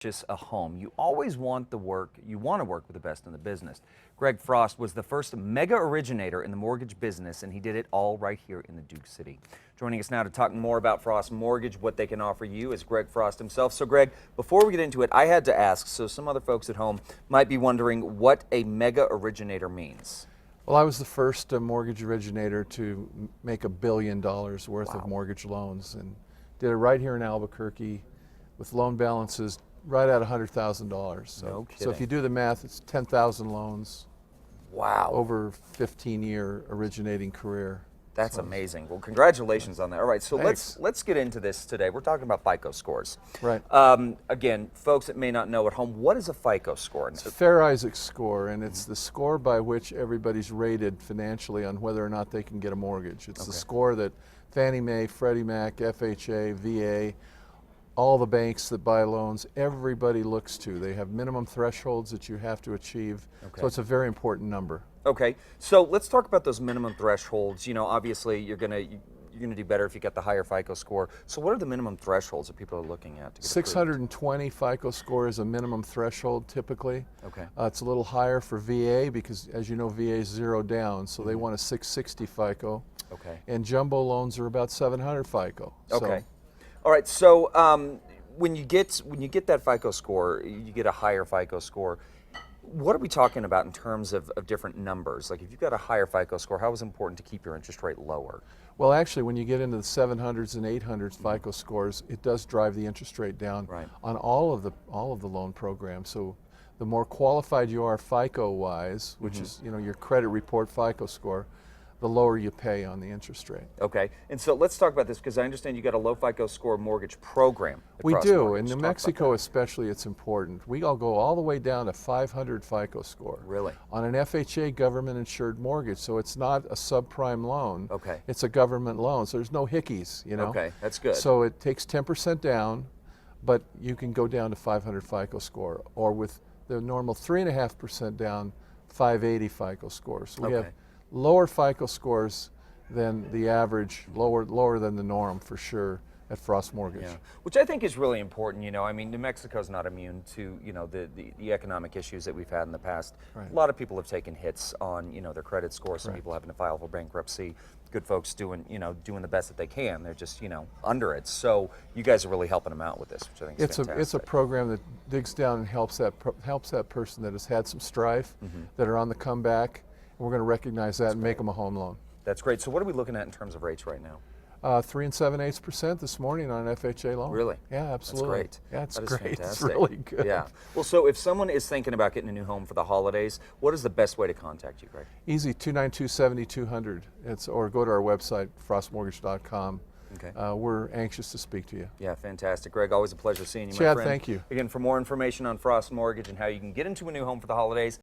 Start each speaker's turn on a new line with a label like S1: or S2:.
S1: Purchase a home, you always want to work with the best in the business. Greg Frost was the first mega originator in the mortgage business, and he did it all right here in the Duke City. Joining us now to talk more about Frost Mortgage, what they can offer you, is Greg Frost himself. So Greg, before we get into it, I had to ask, so some other folks at home might be wondering what a mega originator means.
S2: Well, I was the first mortgage originator to make $1 billion worth of mortgage loans, and did it right here in Albuquerque with loan balances right at $100,000.
S1: No kidding.
S2: So if you do the math, it's 10,000 loans.
S1: Wow.
S2: Over 15-year originating career.
S1: That's amazing. Well, congratulations on that. All right, so
S2: Thanks.
S1: let's get into this today. We're talking about FICO scores.
S2: Right.
S1: Again, folks that may not know at home, what is a FICO score?
S2: It's a Fair Isaac score, and it's the score by which everybody's rated financially on whether or not they can get a mortgage. It's the score that Fannie Mae, Freddie Mac, FHA, VA, all the banks that buy loans, everybody looks to. They have minimum thresholds that you have to achieve. So it's a very important number.
S1: Okay, so let's talk about those minimum thresholds. You know, obviously you're gonna do better if you get the higher FICO score. So what are the minimum thresholds that people are looking at to get
S2: 620 FICO score is a minimum threshold typically.
S1: Okay.
S2: It's a little higher for VA because, as you know, VA is zero down, so they want a 660 FICO.
S1: Okay.
S2: And jumbo loans are about 700 FICO.
S1: Okay. All right, so when you get that FICO score, you get a higher FICO score. What are we talking about in terms of different numbers? Like if you've got a higher FICO score, how is it important to keep your interest rate lower?
S2: Well, actually, when you get into the 700s and 800s FICO scores, it does drive the interest rate down on all of the loan programs. So the more qualified you are FICO-wise, which is your credit report FICO score, the lower you pay on the interest rate.
S1: Okay, and so let's talk about this because I understand you got a low FICO score mortgage program.
S2: We do. In New Mexico especially, it's important. We all go all the way down to 500 FICO score.
S1: Really?
S2: On an FHA government-insured mortgage, so it's not a subprime loan.
S1: Okay.
S2: It's a government loan, so there's no hickeys,
S1: Okay, that's good.
S2: So it takes 10% down, but you can go down to 500 FICO score, or with the normal 3.5% down, 580 FICO score. So we have lower FICO scores than the average, lower than the norm for sure at Frost Mortgage.
S1: Yeah. Which I think is really important. You know, I mean, New Mexico's not immune to the economic issues that we've had in the past. A lot of people have taken hits on their credit score. Some people having to file for bankruptcy. Good folks doing the best that they can. They're just under it. So you guys are really helping them out with this, which I think is fantastic.
S2: It's a program that digs down and helps that person that has had some strife, that are on the comeback. We're going to recognize that and make them a home loan.
S1: That's great. So what are we looking at in terms of rates right now?
S2: 3 7/8% this morning on an FHA loan.
S1: Really?
S2: Yeah, absolutely.
S1: That's great.
S2: Yeah, it's
S1: that
S2: great.
S1: Fantastic.
S2: It's really good.
S1: Yeah. Well, so if someone is thinking about getting a new home for the holidays, what is the best way to contact you, Greg?
S2: Easy, 292-7200. Or go to our website, frostmortgage.com.
S1: Okay.
S2: We're anxious to speak to you.
S1: Yeah, fantastic. Greg, always a pleasure seeing you, my
S2: Chad,
S1: friend.
S2: thank you.
S1: Again, for more information on Frost Mortgage and how you can get into a new home for the holidays,